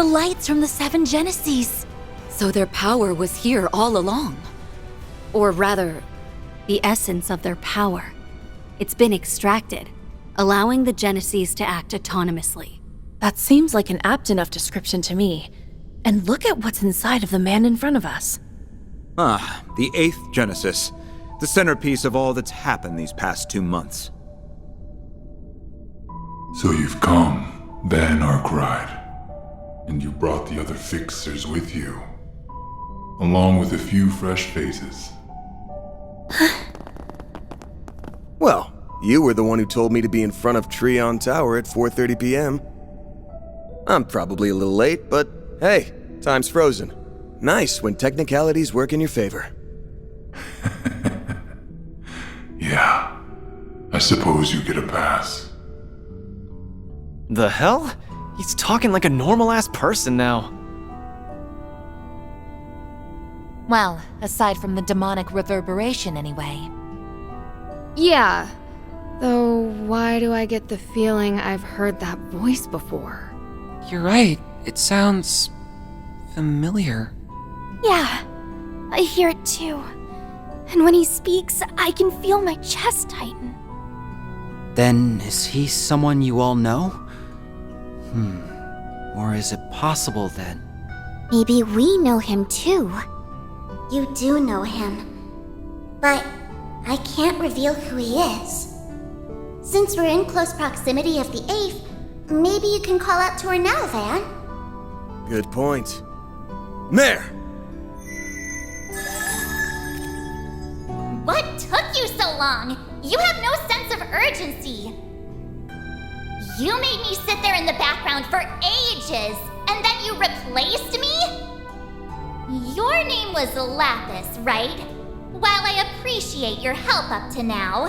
the lights from the 7 Genesees. So their power was here all along. Or rather, the essence of their power. It's been extracted, allowing the Genesees to act autonomously. That seems like an apt enough description to me. And look at what's inside of the man in front of us. Ah, the 8th Genesis. The centerpiece of all that's happened these past 2 months. So you've come, then Arkwright. And you brought the other fixers with you. Along with a few fresh faces. Well, you were the one who told me to be in front of Treon Tower at 4:30 p.m. I'm probably a little late, but hey, time's frozen. Nice when technicalities work in your favor. Yeah, I suppose you get a pass. The hell? He's talking like a normal-ass person now. Well, aside from the demonic reverberation anyway. Yeah. Though, why do I get the feeling I've heard that voice before? You're right. It sounds familiar. Yeah, I hear it too. And when he speaks, I can feel my chest tighten. Then, is he someone you all know? Or is it possible that... Maybe we know him too. You do know him. But I can't reveal who he is. Since we're in close proximity of the 8th, maybe you can call out to her now, Van. Good point. There! What took you so long? You have no sense of urgency. You made me sit there in the background for ages, and then you replaced me? Your name was Lapis, right? While I appreciate your help up to now,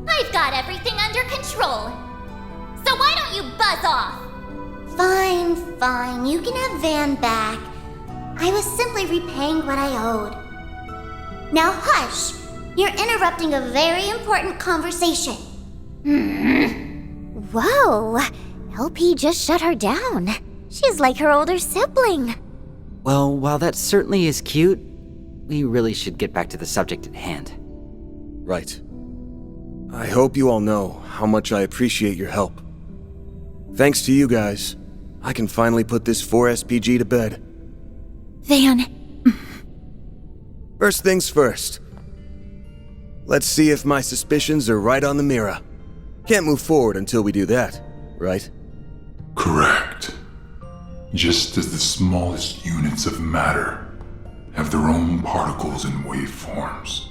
I've got everything under control. So why don't you buzz off? Fine. You can have Van back. I was simply repaying what I owed. Now hush! You're interrupting a very important conversation. Whoa, LP just shut her down. She's like her older sibling. Well, while that certainly is cute, we really should get back to the subject at hand. Right. I hope you all know how much I appreciate your help. Thanks to you guys, I can finally put this 4SPG to bed. Van. First things first. Let's see if my suspicions are right on the mirror. Can't move forward until we do that, right? Correct. Just as the smallest units of matter have their own particles and waveforms,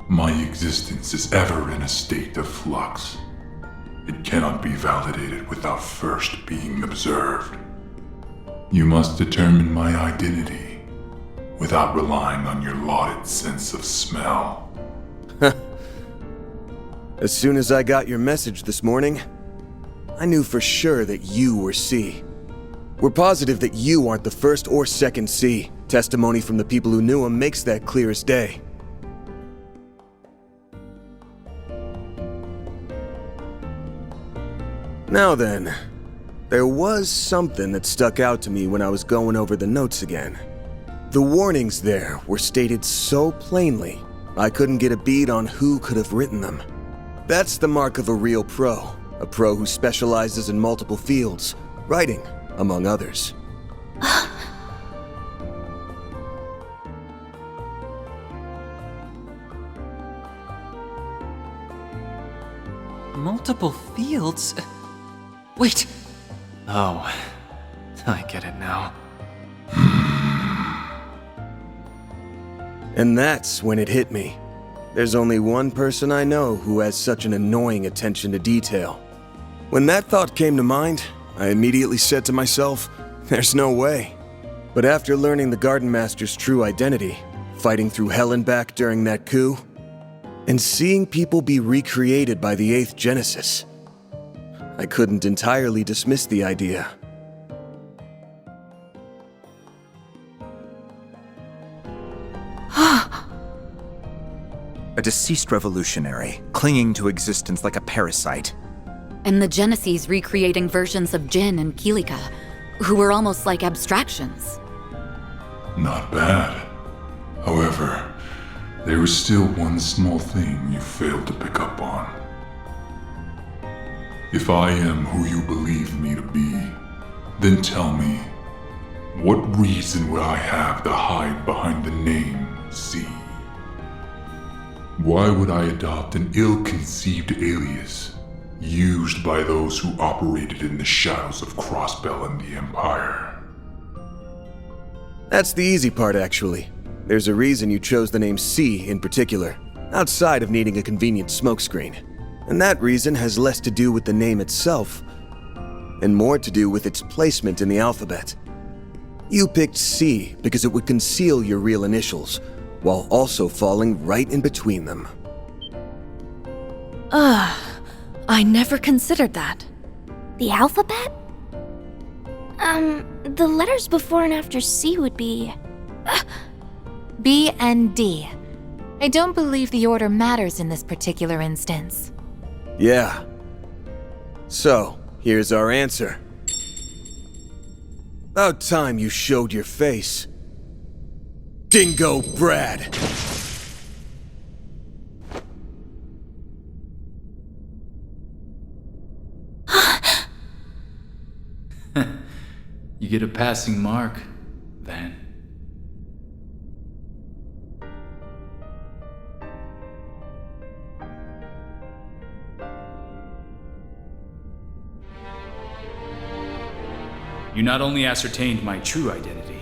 my existence is ever in a state of flux. It cannot be validated without first being observed. You must determine my identity without relying on your lauded sense of smell. As soon as I got your message this morning, I knew for sure that you were C. We're positive that you aren't the first or second C. Testimony from the people who knew him makes that clear as day. Now then, there was something that stuck out to me when I was going over the notes again. The warnings there were stated so plainly, I couldn't get a bead on who could have written them. That's the mark of a real pro, a pro who specializes in multiple fields, writing, among others. Multiple fields? Wait! Oh, I get it now. And that's when it hit me. There's only one person I know who has such an annoying attention to detail. When that thought came to mind, I immediately said to myself, there's no way. But after learning the Garden Master's true identity, fighting through hell and back during that coup, and seeing people be recreated by the 8th Genesis, I couldn't entirely dismiss the idea. A deceased revolutionary, clinging to existence like a parasite. And the Genesees recreating versions of Jin and Kilika. who were almost like abstractions. Not bad. However, there is still one small thing you failed to pick up on. If I am who you believe me to be, then tell me, what reason would I have to hide behind the name SiN? Why would I adopt an ill-conceived alias used by those who operated in the shadows of Crossbell and the Empire? That's the easy part, actually. There's a reason you chose the name C in particular, outside of needing a convenient smokescreen. And that reason has less to do with the name itself, and more to do with its placement in the alphabet. You picked C because it would conceal your real initials, while also falling right in between them. I never considered that. The alphabet? The letters before and after C would be... B and D. I don't believe the order matters in this particular instance. Yeah. So, here's our answer. About time you showed your face. Dingo Brad! You get a passing mark, Van. You not only ascertained my true identity,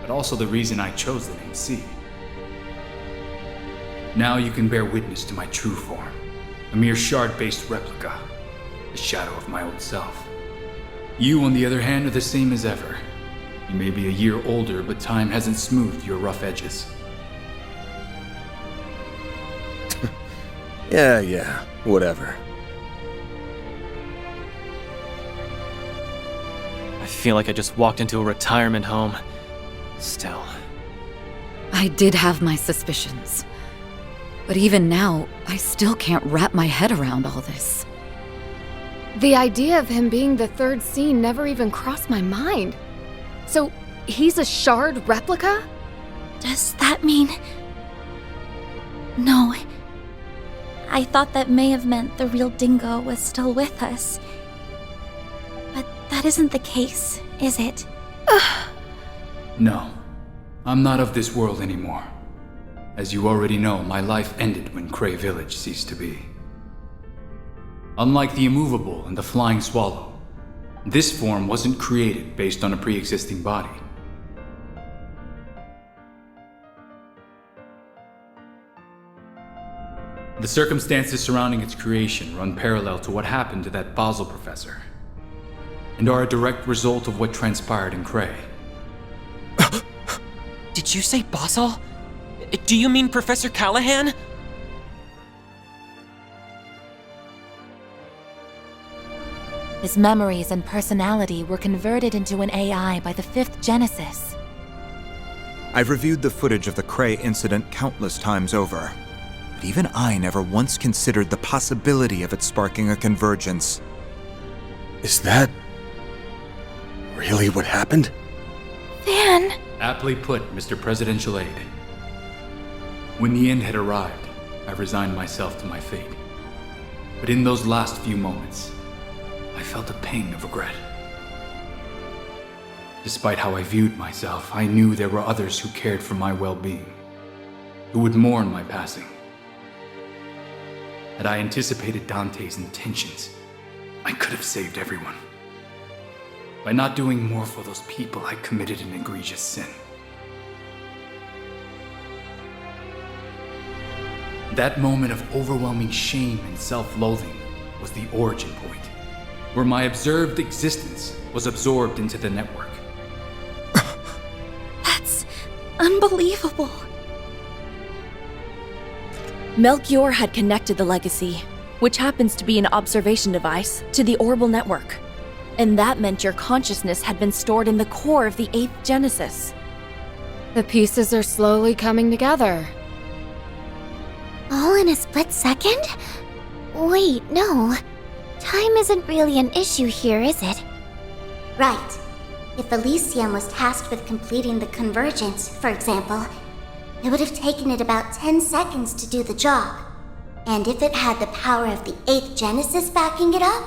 but also the reason I chose the name SiN. Now you can bear witness to my true form, a mere shard-based replica, the shadow of my old self. You, on the other hand, are the same as ever. You may be a year older, but time hasn't smoothed your rough edges. Yeah, whatever. I feel like I just walked into a retirement home. Still. I did have my suspicions. But even now, I still can't wrap my head around all this. The idea of him being the third SiN never even crossed my mind. So, he's a shard replica? Does that mean... No. I thought that may have meant the real Dingo was still with us. But that isn't the case, is it? No, I'm not of this world anymore. As you already know, my life ended when Cray Village ceased to be. Unlike the immovable and the flying swallow, this form wasn't created based on a pre-existing body. The circumstances surrounding its creation run parallel to what happened to that Basel professor, and are a direct result of what transpired in Cray. Did you say Basel? Do you mean Professor Callahan? His memories and personality were converted into an AI by the 5th Genesis. I've reviewed the footage of the Cray incident countless times over, but even I never once considered the possibility of it sparking a convergence. Is that... really what happened? Van... Aptly put, Mr. Presidential Aide. When the end had arrived, I resigned myself to my fate. But in those last few moments, I felt a pang of regret. Despite how I viewed myself, I knew there were others who cared for my well-being, who would mourn my passing. Had I anticipated Dante's intentions, I could have saved everyone. By not doing more for those people, I committed an egregious sin. That moment of overwhelming shame and self-loathing was the origin point, where my observed existence was absorbed into the network. That's unbelievable. Melchior had connected the legacy, which happens to be an observation device, to the Orbal network. And that meant your consciousness had been stored in the core of the 8th Genesis. The pieces are slowly coming together. All in a split second? Wait, no. Time isn't really an issue here, is it? Right. If Elysium was tasked with completing the convergence, for example, it would have taken it about 10 seconds to do the job. And if it had the power of the 8th Genesis backing it up,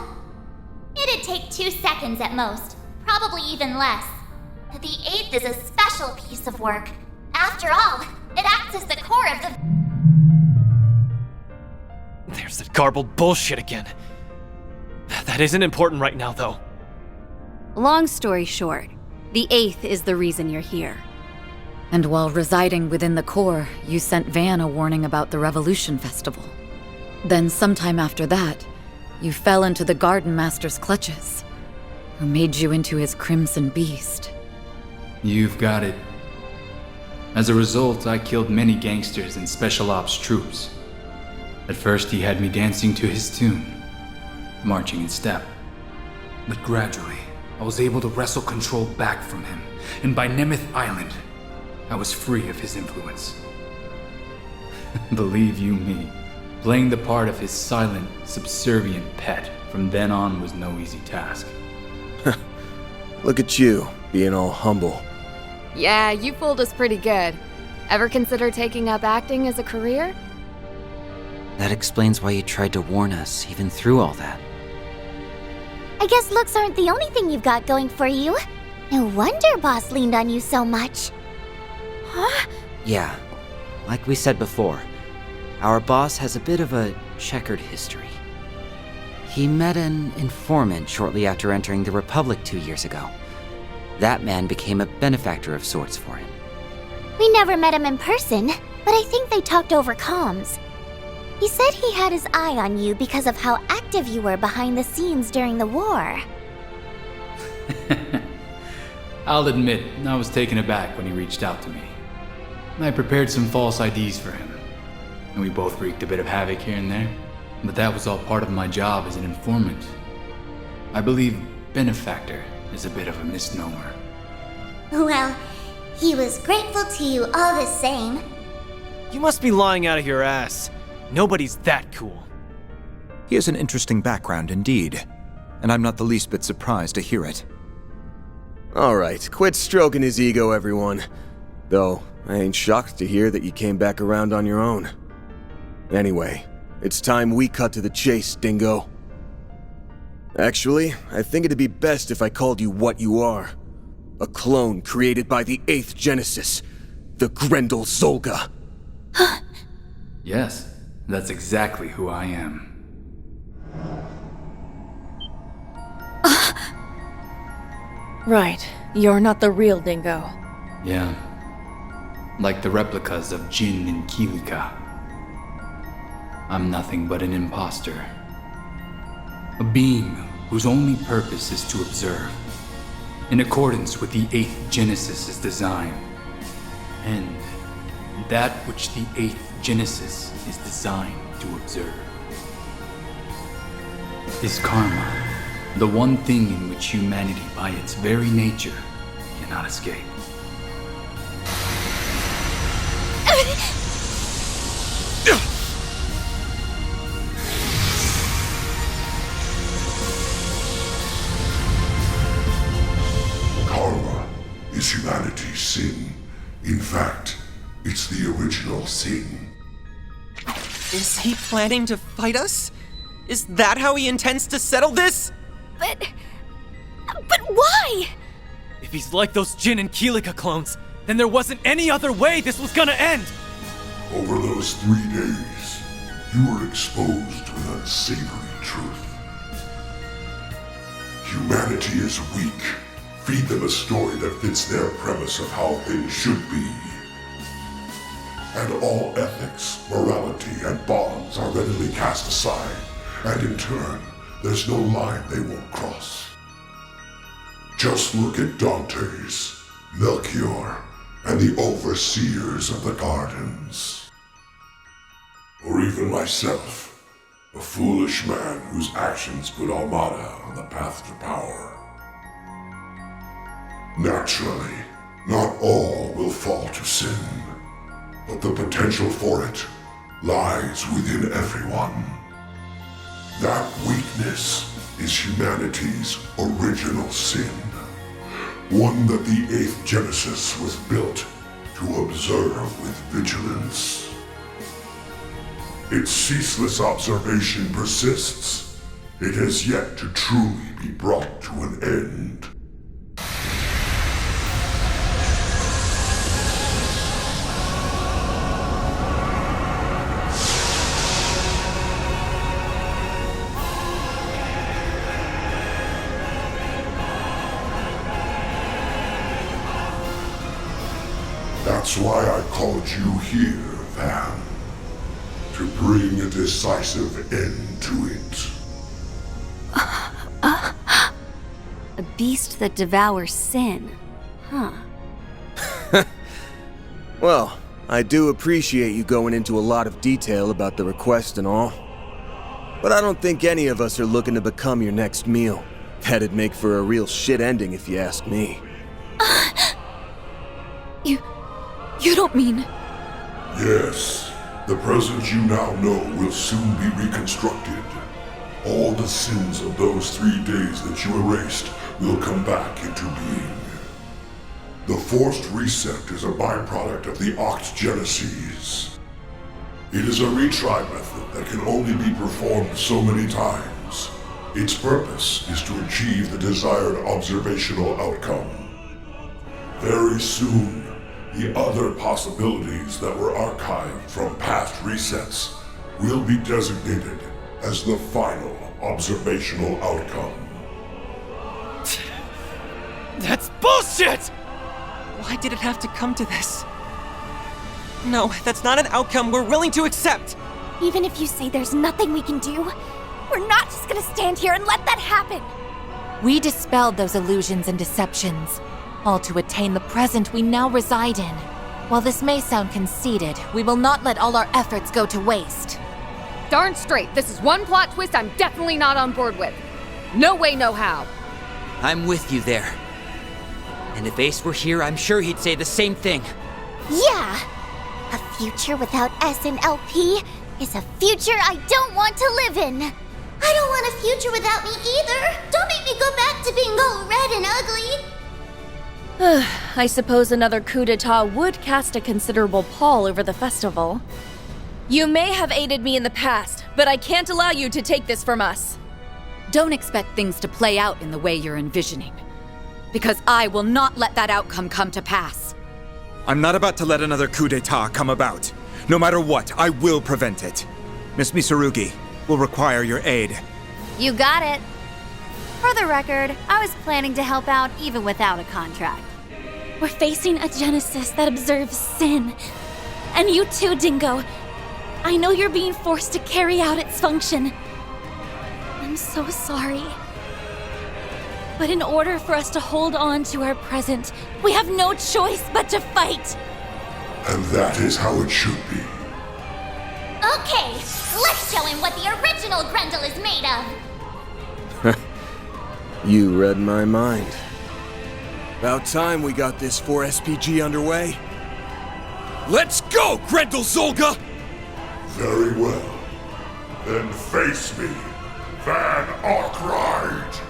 it'd take 2 seconds at most, probably even less. The 8th is a special piece of work. After all, it acts as the core of the... There's that garbled bullshit again. That isn't important right now, though. Long story short, the 8th is the reason you're here. And while residing within the core, you sent Van a warning about the Revolution Festival. Then sometime after that, you fell into the Garden Master's clutches, who made you into his Crimson Beast. You've got it. As a result, I killed many gangsters and special ops troops. At first, he had me dancing to his tune, marching in step. But gradually, I was able to wrestle control back from him, and by Nemeth Island, I was free of his influence. Believe you me, playing the part of his silent, subservient pet from then on was no easy task. Look at you, being all humble. Yeah, you fooled us pretty good. Ever consider taking up acting as a career? That explains why you tried to warn us, even through all that. I guess looks aren't the only thing you've got going for you. No wonder Boss leaned on you so much. Huh? Yeah, like we said before, our boss has a bit of a checkered history. He met an informant shortly after entering the Republic 2 years ago. That man became a benefactor of sorts for him. We never met him in person, but I think they talked over comms. He said he had his eye on you because of how active you were behind the scenes during the war. I'll admit, I was taken aback when he reached out to me. I prepared some false IDs for him, and we both wreaked a bit of havoc here and there. But that was all part of my job as an informant. I believe benefactor is a bit of a misnomer. Well, he was grateful to you all the same. You must be lying out of your ass. Nobody's that cool. He has an interesting background indeed, and I'm not the least bit surprised to hear it. Alright, quit stroking his ego, everyone. Though, I ain't shocked to hear that you came back around on your own. Anyway, it's time we cut to the chase, Dingo. Actually, I think it'd be best if I called you what you are. A clone created by the 8th Genesis, the Grendel Zolga. Yes, that's exactly who I am. Right, you're not the real Dingo. Yeah. Like the replicas of Jin and Kilika. I'm nothing but an imposter. A being whose only purpose is to observe, in accordance with the 8th Genesis' design. And that which the 8th Genesis is designed to observe is karma, the one thing in which humanity by its very nature cannot escape. Karma is humanity's sin. In fact, it's the original sin. Is he planning to fight us? Is that how he intends to settle this? But why? If he's like those Jin and Kilika clones, then there wasn't any other way this was gonna end! Over those 3 days, you were exposed to an unsavory truth. Humanity is weak. Feed them a story that fits their premise of how things should be. And all ethics, morality, and bonds are readily cast aside, and in turn, there's no line they won't cross. Just look at Dante's, Melchior, and the overseers of the gardens. Or even myself, a foolish man whose actions put Almada on the path to power. Naturally, not all will fall to sin, but the potential for it lies within everyone. That weakness is humanity's original sin. One that the 8th Genesis was built to observe with vigilance. Its ceaseless observation persists. It has yet to truly be brought to an end. That's why I called you here, Van. To bring a decisive end to it. A beast that devours SiN. Huh. Well, I do appreciate you going into a lot of detail about the request and all. But I don't think any of us are looking to become your next meal. That'd make for a real shit ending if you ask me. You don't mean... Yes. The present you now know will soon be reconstructed. All the sins of those 3 days that you erased will come back into being. The forced reset is a byproduct of the Oct Genesis. It is a retry method that can only be performed so many times. Its purpose is to achieve the desired observational outcome. Very soon, the other possibilities that were archived from past resets will be designated as the final observational outcome. That's bullshit! Why did it have to come to this? No, that's not an outcome we're willing to accept! Even if you say there's nothing we can do, we're not just gonna stand here and let that happen! We dispelled those illusions and deceptions, all to attain the present we now reside in. While this may sound conceited, we will not let all our efforts go to waste. Darn straight, this is one plot twist I'm definitely not on board with. No way, no how. I'm with you there. And if Ace were here, I'm sure he'd say the same thing. Yeah! A future without S and LP is a future I don't want to live in. I don't want a future without me either. Don't make me go back to being all red and ugly. I suppose another coup d'etat would cast a considerable pall over the festival. You may have aided me in the past, but I can't allow you to take this from us. Don't expect things to play out in the way you're envisioning. Because I will not let that outcome come to pass. I'm not about to let another coup d'etat come about. No matter what, I will prevent it. Miss Misarugi will require your aid. You got it. For the record, I was planning to help out even without a contract. We're facing a Genesis that observes SiN. And you too, Dingo. I know you're being forced to carry out its function. I'm so sorry. But in order for us to hold on to our present, we have no choice but to fight. And that is how it should be. Okay, let's show him what the original Grendel is made of. You read my mind. About time we got this 4SPG underway. Let's go, Grendel Zolga! Very well. Then face me, Van Arkwright!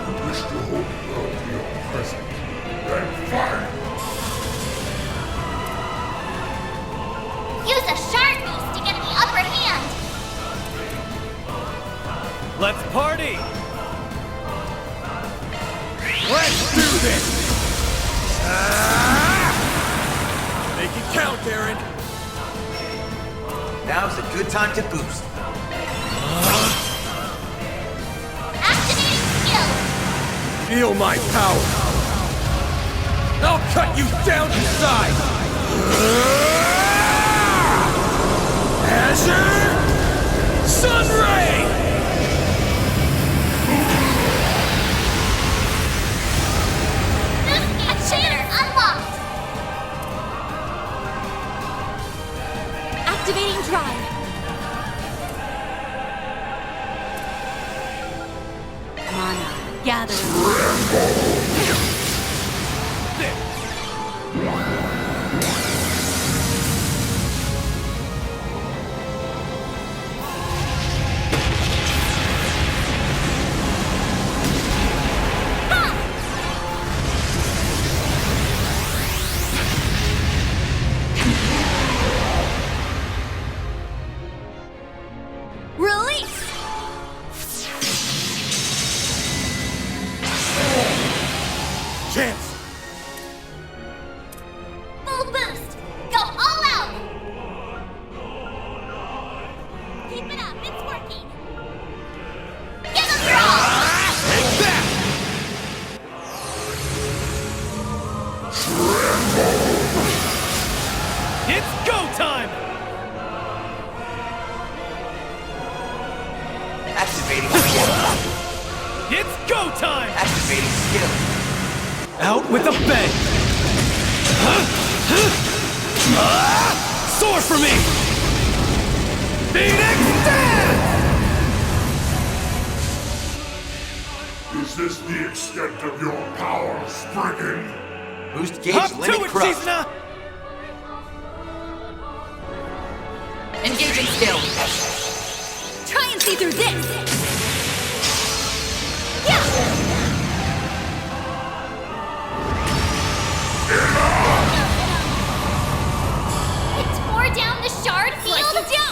You wish to hold the world to your present, then fight! Use a shard beast to get the upper hand. Let's party! Let's do this! Make it count, Aaron! Now's a good time to boost. Activating skill. Feel my power! I'll cut you down to size! Azure Sunray! Activator unlocked. Activating drive. Mana, gather. chance! Full boost! Go all out! Keep it up, it's working! Give them your all! Take that! It's go time! Activating skill. It's go time! Activating skill. Out with a bang! Soar for me! Phoenix Dance! Is this the extent of your power, Spriggan? Boost gauge Up limit to it, corrupt. Cisna! Engaging skill. Try and see through this! Yeah! It tore down the shard field?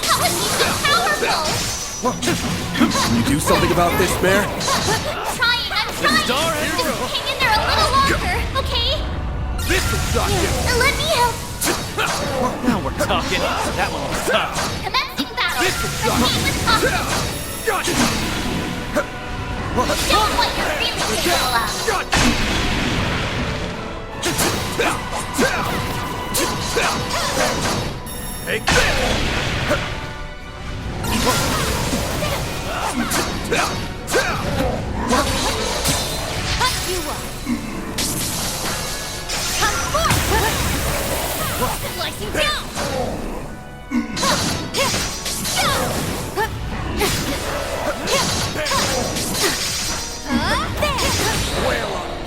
How is he so powerful? Can you do something about this, Mare? I'm trying! Just hang in there a little longer, okay? This will shock you! Let me help! Now we're talking. That one was tough. Commencing battle! This will Proceed with confidence! Show 'em what you're really capable of! Take this! Cut you up! Come forth! Slicing down!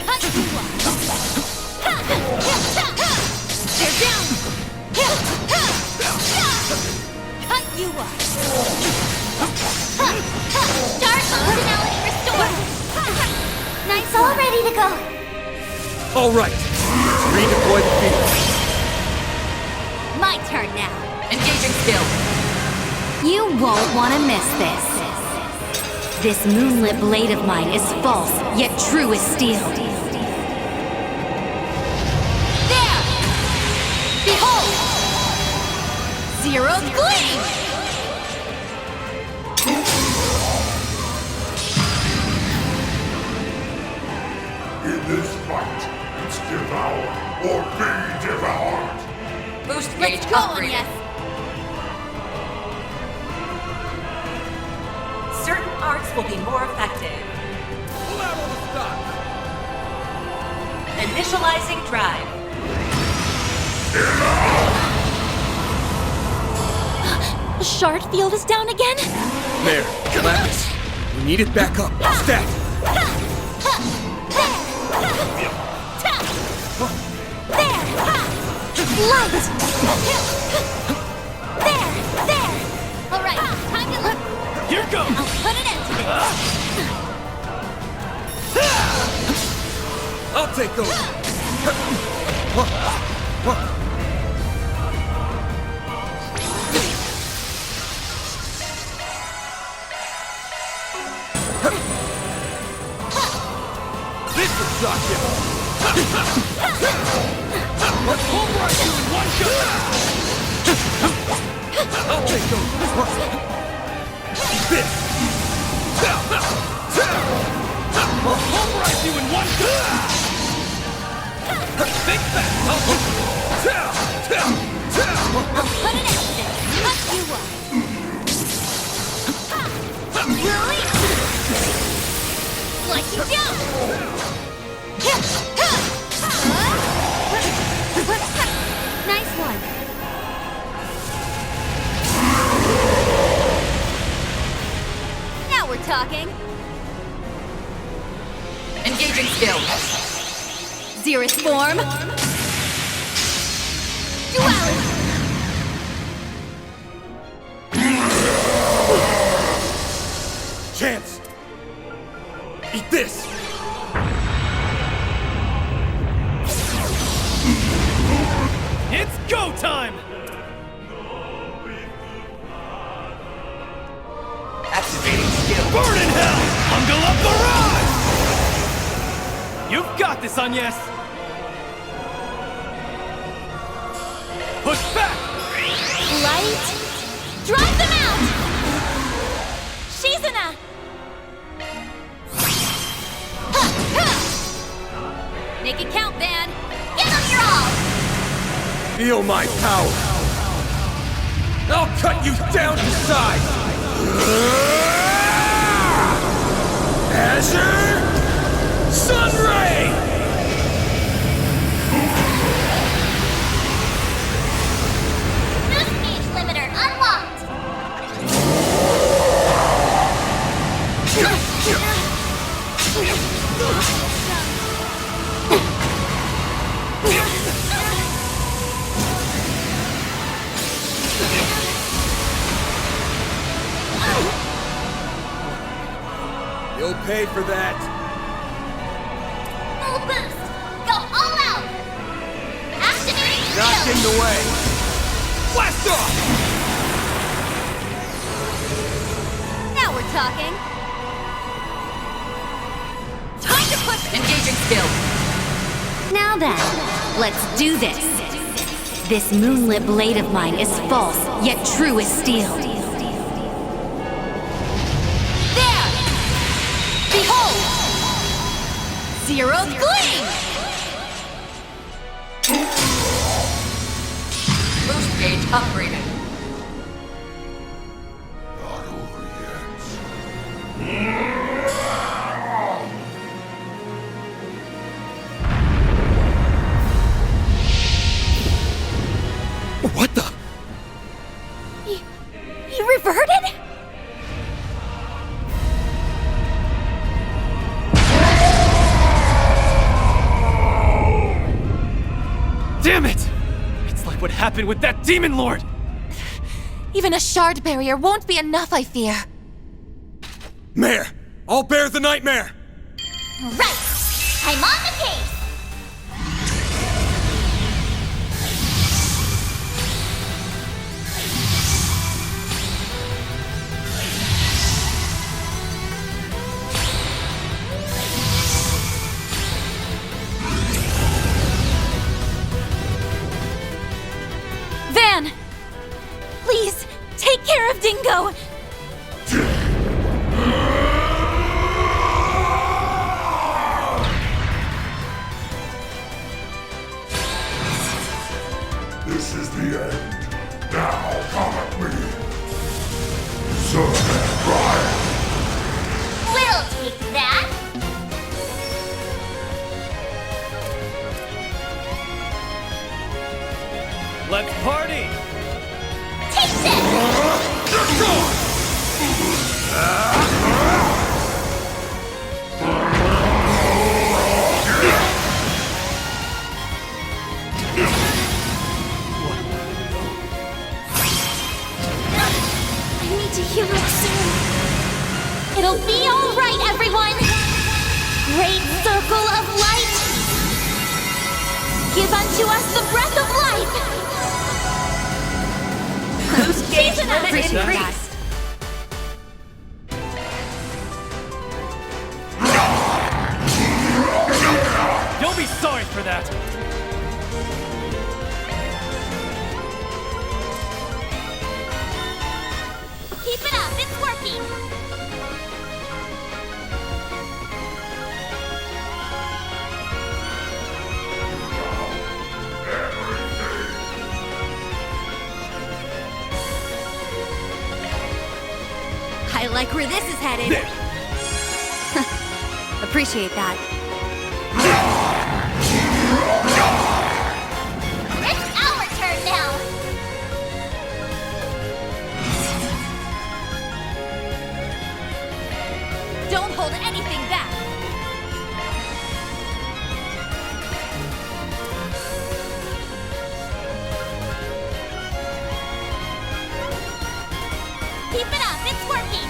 Cut you up! They're down! Cut you up! Star functionality restored! Nice, all ready to go! All right, let's redeploy the field. My turn now! Engaging skill. You won't want to miss this. This moonlit blade of mine is false, yet true as steel. There! Behold! Zero's gleam! In this fight, it's devour or be devoured. Boost gauge Let's go, upgraded. yes! Certain arts will be more effective. Pull out all the stops. Initializing drive. The shard field is down again? Mare, Galactus, we need it back up. Stat! There! Light! There! Alright, time to look. Here goes! I'll put an end to this. I'll take over. This will shock you. We'll rush you in one go! I'll take over. This. We'll rush you in one go! Think fast! I'll put an end to this. Cut you up. Release! Slice you down! Nice one. Now we're talking. Engaging skill. Xerus form. Duality. Chance. Eat this. It's go time! Activating skill. Burn in hell! Bungle up the ride! You've got this, Agnes! Push back! Light! Drive them out! Shizuna! Make it count, Van! Give them your all! Feel my power! I'll cut you down to size! Azure Sunray! Boost gauge limiter unlocked! You'll pay for that. Full boost! Go all out! Activating Not shield! in the way. Blast off! Now we're talking. Time to push engaging skill. Now then, let's do this. This moonlit blade of mine is false, yet true as steel. There! Behold! Zeroth Gleam! Boost gauge upgraded. What the? He reverted? Damn it! It's like what happened with that Demon Lord! Even a shard barrier won't be enough, I fear. Mare! I'll bear the nightmare! Right! I'm on the case! Van! Please, take care of Dingo! This is the end. Now come at me. Serve and ride. We'll take that! Let's party! Take this! You're gone! I need to heal up soon. It'll be all right, everyone! Great circle of light! Give unto us the breath of life! Boost gauge limit Appreciate increased. You'll be sorry for that! Keep it up, it's working! I like where this is headed. Appreciate that. It's our turn now! Don't hold anything back! Keep it up, it's working!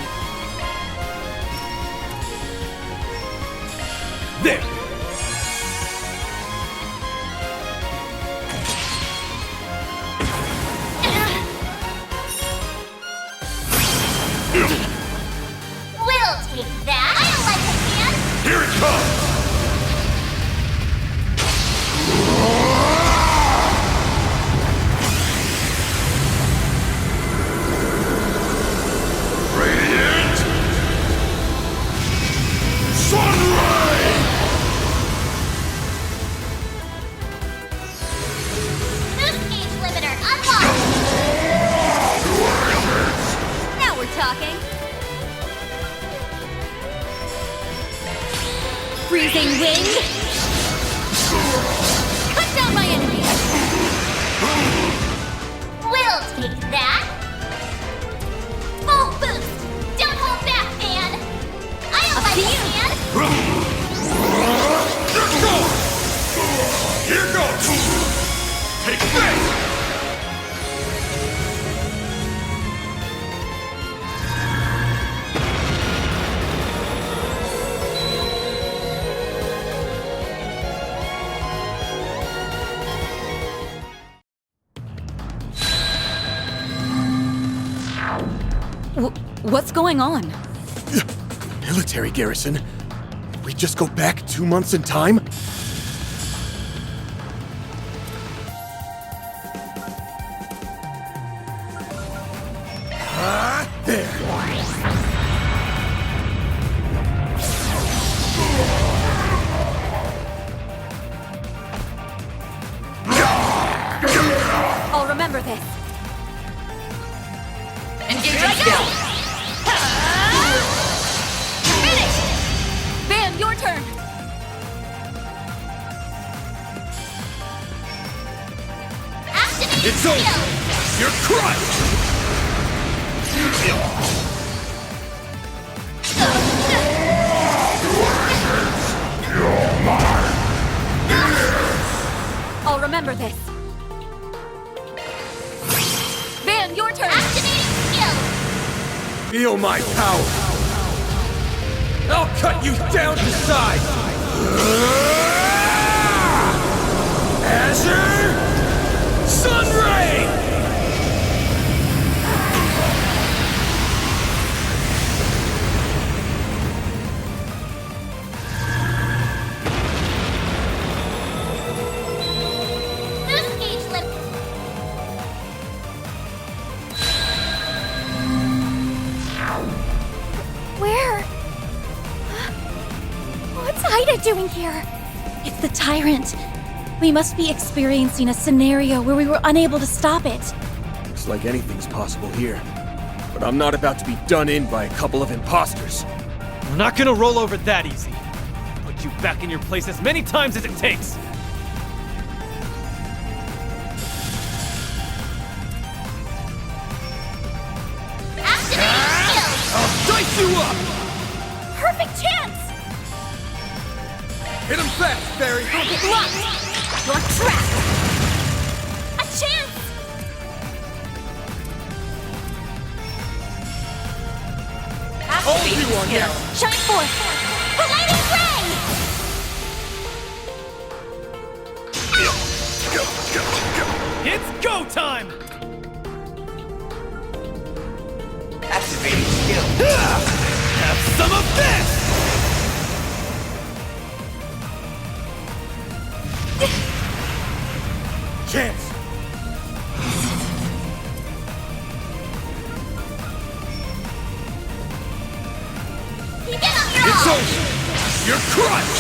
There! We'll take that! I like it, man! Here it comes! Lightning Wing! Cut down my enemy! We'll take that! Full boost! Don't hold back, man! I'll let you, man! Here goes! Take this! What's going on? Military garrison? We just go back 2 months in time? There. I'll remember this. Engaging skill. Finished! Van, your turn! Activate It's over! skill! You're crushed! I'll remember this. Van, your turn! Activating skill! Feel my power! I'll cut you down to size! Azure Sunray! Boost gauge limit. Where? What's Ida doing here? It's the Tyrant. We must be experiencing a scenario where we were unable to stop it. Looks like anything's possible here. But I'm not about to be done in by a couple of imposters. We're not gonna roll over that easy. Put you back in your place as many times as it takes. Activating skill! I'll dice you up! Perfect chance! Hit him fast, Barry! Target locked! You're trapped! A chance! All you on now! Shine forth! Lighting ray! It's go time! Activating skill. Have some of this! Chance! Get up your It's all! over! You're crushed!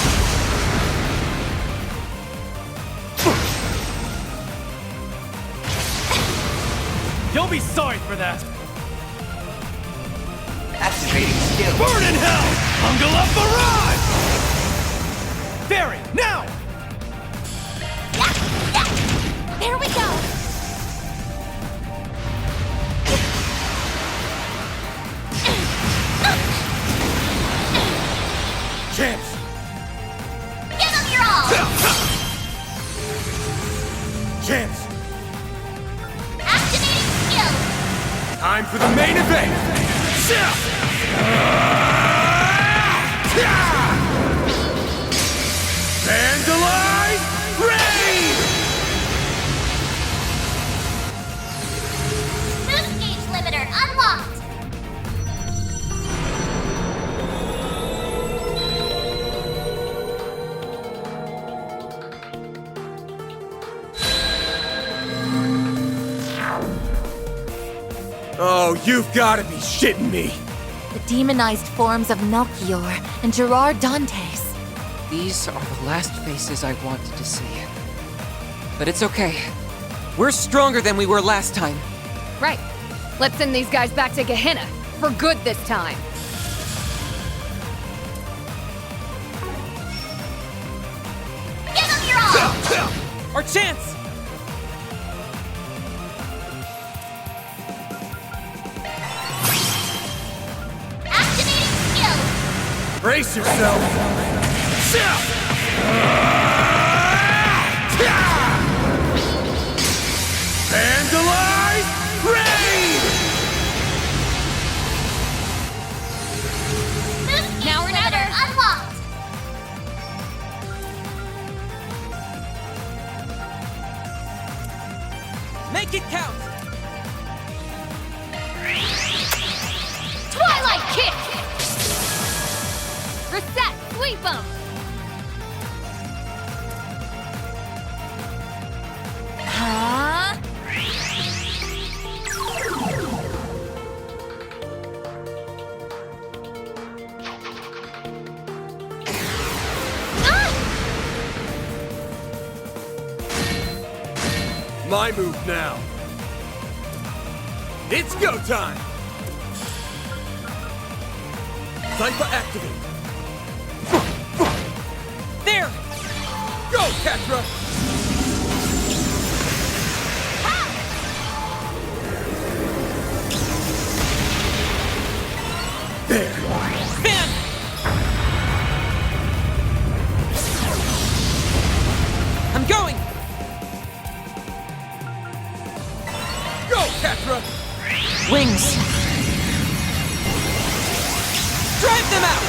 You'll be sorry for that! Activating skill. Burn in hell! Ungala Barrage! Barry, now! There we go! Chance! Get up your all! Chance! Activating skill! Time for the main event! Vandalize Rain! Boost gauge limiter unlocked! Oh, you've gotta be shitting me! The demonized forms of Melchior and Gerard Dantes. These are the last faces I wanted to see. But it's okay. We're stronger than we were last time. Right. Let's send these guys back to Gehenna. For good this time. Our chance! Activating skill! Brace yourself! Vandalize Raid! Boost now or never unlocked! Make it count! Twilight Kick! Reset! Sweep 'em! Huh? My move now. It's go time! Cypher activate! There! Go, Catra! There! Fan! I'm going! Go, Catra! Wings! Drive them out!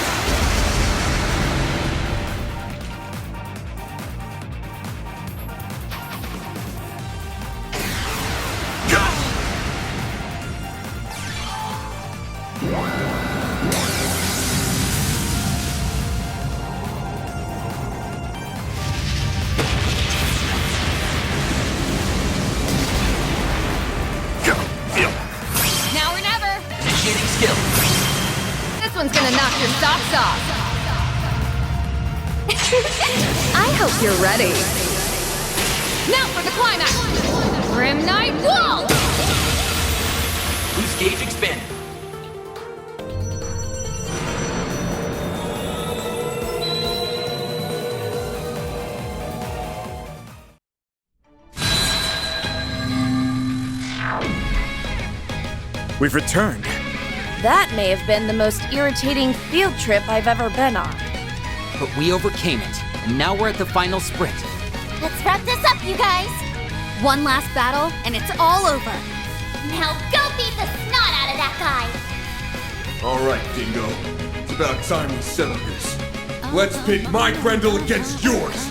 Now or never! Initiating skill. This one's gonna knock your socks off! I hope you're ready. Now for the climax! Grim Knight Wall! Boost gauge expanded. We've returned. That may have been the most irritating field trip I've ever been on. But we overcame it, and now we're at the final sprint. Let's wrap this up, you guys! One last battle, and it's all over. Now go beat the snot out of that guy! All right, Dingo. It's about time we settle this. Let's pit my Grendel against yours!